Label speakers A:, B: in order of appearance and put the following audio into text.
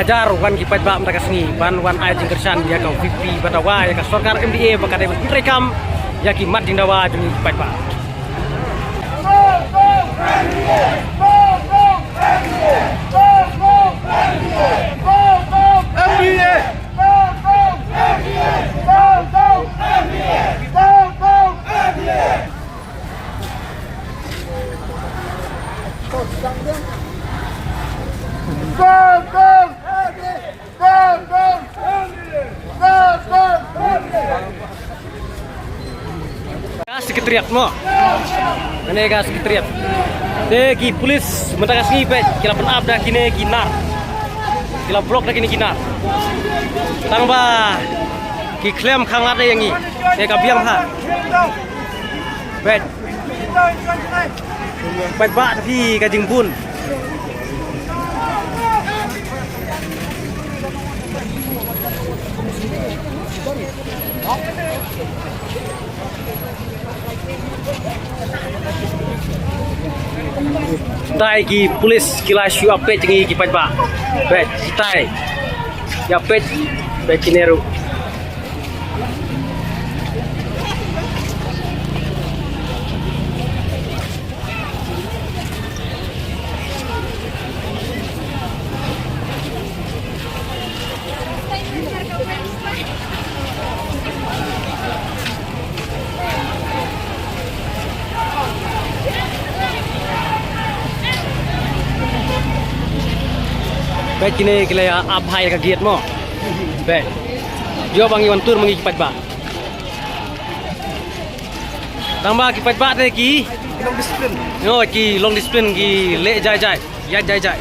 A: hajar wan ki pajba mereka seni ban wan ai jing kersan ya kau VP batawa ya ka sarkar MDA bakade rekam ya ki mat dindawa jing pajba Sekretariat mo. Ini ka sekretariat. Ki polis mentaka sini pe kila penab dah kini kinar. Kila blok dah kini kinar. Tangba ki klaim khang ada yang ni. Ka biang ha. Bet. Bet ba tapi ka jing pun. Tai ki polis kila shu apet ngi ki pajba bet tai ya pet bet kineru bet kini kila abhai ka giat mo bet jo bangi wan tur mangi kipat ba tambah kipat ba te ki long discipline no ki long discipline ki le jai jai ya jai jai